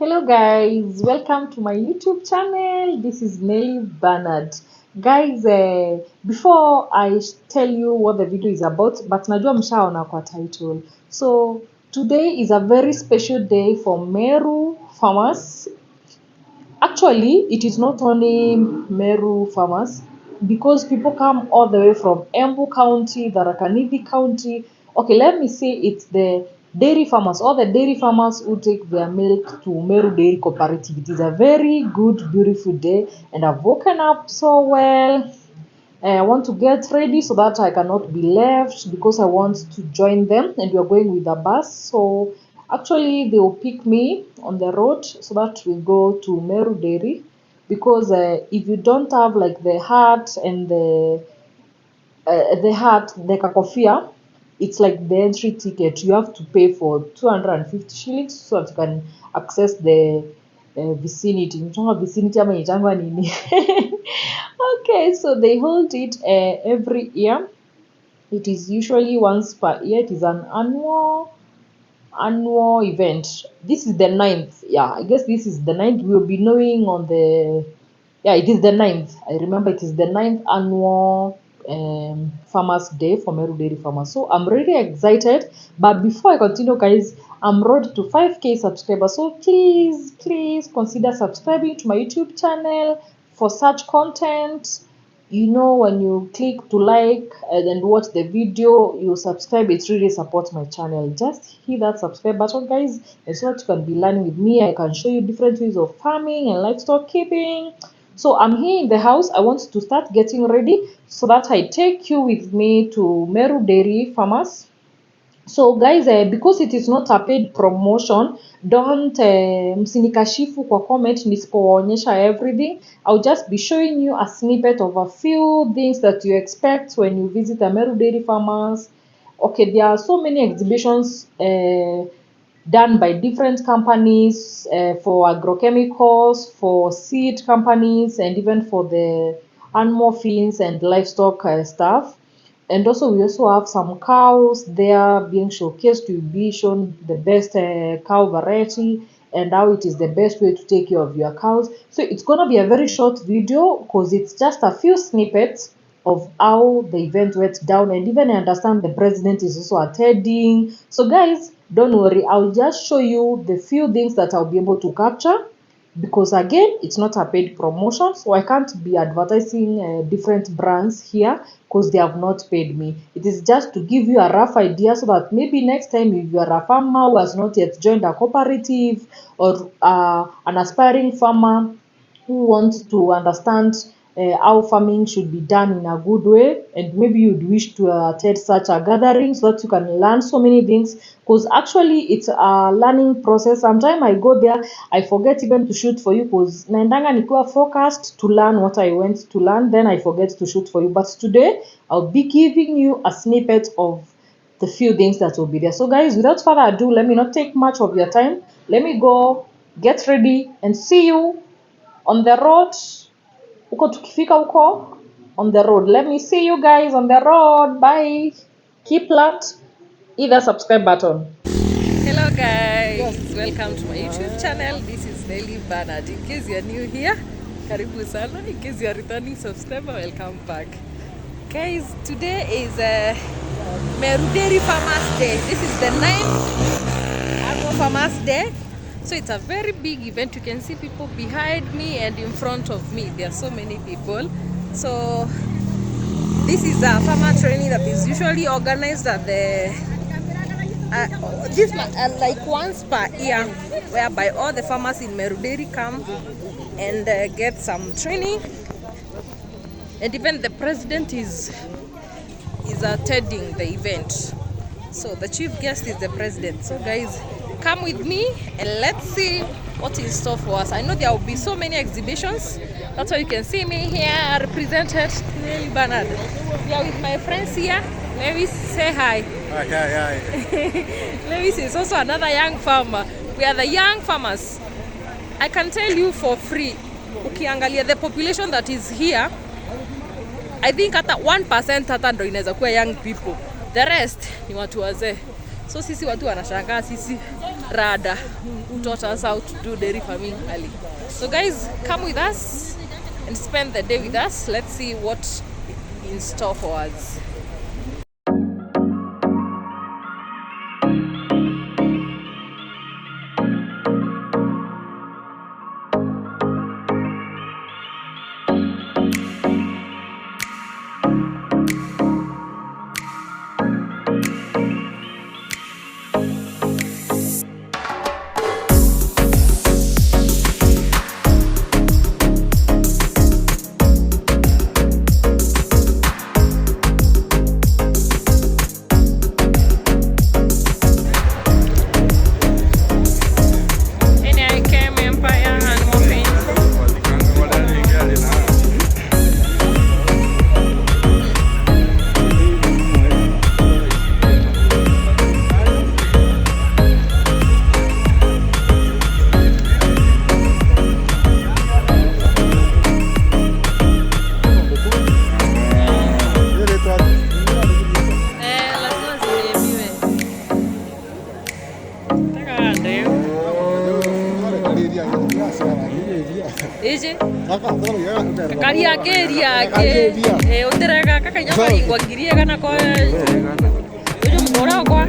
Hello guys, welcome to my YouTube channel. This is Nelly Bernard. Guys, before I tell you what the video is about, but najua mshaona kwa title. So today is a very special day for Meru farmers. Actually, it is not only Meru farmers because people come all the way from Embu County, Tharaka Nithi County. Okay, let me say it's the dairy farmers, all the dairy farmers who take their milk to Meru Dairy Cooperative. It is a very good, beautiful day, and I've woken up so well. I want to get ready so that I cannot be left because I want to join them, and we are going with a bus. So actually, they will pick me on the road so that we go to Meru Dairy because if you don't have like the hat and the kakofia, it's like the entry ticket. You have to pay for 250 shillings so that you can access the vicinity. Mchonga vicinity ama inaitangwa nini? Okay, so they hold it every year. It is usually once per year. It is an annual event. This is the ninth. Yeah, I guess this is the ninth. We'll be knowing on the it is the ninth. I remember it is the ninth annual Farmers Day for Meru Dairy Farmers. So I'm really excited. But before I continue, guys, I'm road to 5K subscribers. So please consider subscribing to my YouTube channel for such content. You know, when you click to like and watch the video, you subscribe, it really supports my channel. Just hit that subscribe button, guys, and so that you can be learning with me. I can show you different ways of farming and livestock keeping. So I'm here in the house. I want to start getting ready so that I take you with me to Meru Dairy Farmers. So guys, because it is not a paid promotion, don't msinikashifu kwa comment nisipoonyesha everything. I'll just be showing you a snippet of a few things that you expect when you visit the Meru Dairy Farmers. Okay, there are so many exhibitions done by different companies for agrochemicals, for seed companies, and even for the animal feeds and livestock stuff. And also we also have some cows there being showcased to be shown the best cow variety and how it is the best way to take care of your cows. So it's gonna be a very short video because it's just a few snippets of how the event went down, and even I understand the president is also attending. So guys, don't worry, I'll just show you the few things that I'll be able to capture because again, it's not a paid promotion, so I can't be advertising different brands here because they have not paid me. It is just to give you a rough idea so that maybe next time if you are a farmer who has not yet joined a cooperative or an aspiring farmer who wants to understand how farming should be done in a good way, and maybe you'd wish to attend such a gathering so that you can learn so many things, because actually it's a learning process. Sometimes I go there, I forget even to shoot for you because naendanga nikiwa focused to learn what I went to learn, then I forget to shoot for you. But today I'll be giving you a snippet of the few things that will be there. So guys, without further ado, let me not take much of your time. Let me go get ready and see you on the road. Uko tukifika uko on the road. Let me see you guys on the road. Bye. Keep alert. Hit the subscribe button. Hello guys, welcome to my YouTube channel. This is Nelly Bernard. In case you are new here, karibu sana. In case you are returning subscriber, welcome back. Guys, today is Meru Dairy Farmers Day. This is the 9th annual Farmers Day. So it's a very big event. You can see people behind me and in front of me. There are so many people. So this is a farmer training that is usually organized at the like once per year, whereby all the farmers in Meru Dairy come and get some training, and even the president is attending the event. So the chief guest is the president. So guys, come with me and let's see what is in store for us. I know there will be so many exhibitions. That's why you can see me here represented Nelly Bernard. We are with my friends here. Lewis, say hi. Hi. Lewis is also another young farmer. We are the young farmers. I can tell you for free, ukiangalia the population that is here, I think hata 1% hata ndo inaweza kuwa young people. The rest ni watu wazee. So sisi watu wanashangaa sisi Rada, who taught us how to do dairy farming early. So guys, come with us and spend the day with us. Let's see what in store for us. Karia keria ke utiraga kakanya kwa ngiri kana kwa uyu mora kwa